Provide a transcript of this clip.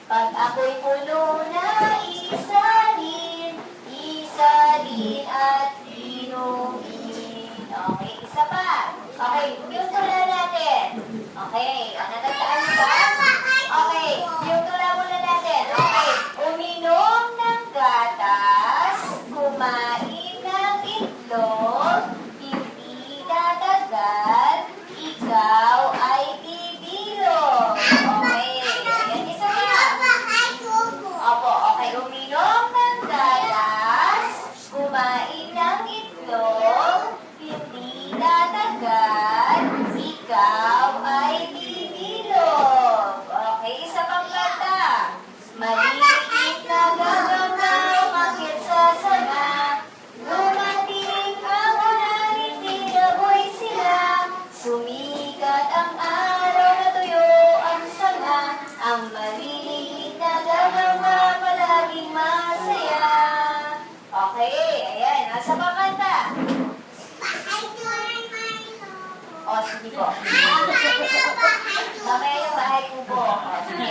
Pag ako'y puno na isalin, isalin at inumin. Okay, isa pa. Okay, yung tula natin. Okay, natandaan mo ba? Okay, yung tula muna natin. Okay, uminom ng gatas, kumain ng itlog, hindi tatagal, ikaw ay bibilog. Okay, ayan isa pa. Opo, okay, uminom ng gatas, kumain ng itlog, hindi tatagal, ikaw ay bibilog. Okay, isa pang kanta. Maliliit na gagamba, umakyat sa sanga, dumating ang unahin, tinaboy sila. Sumikat ang araw na tuyo ang sanga, ang maliliit na gagamba, palaging masaya. Okay, ayan, nasa pakanta. O, sige po. Mamaya yung bahay kubo. O, sige.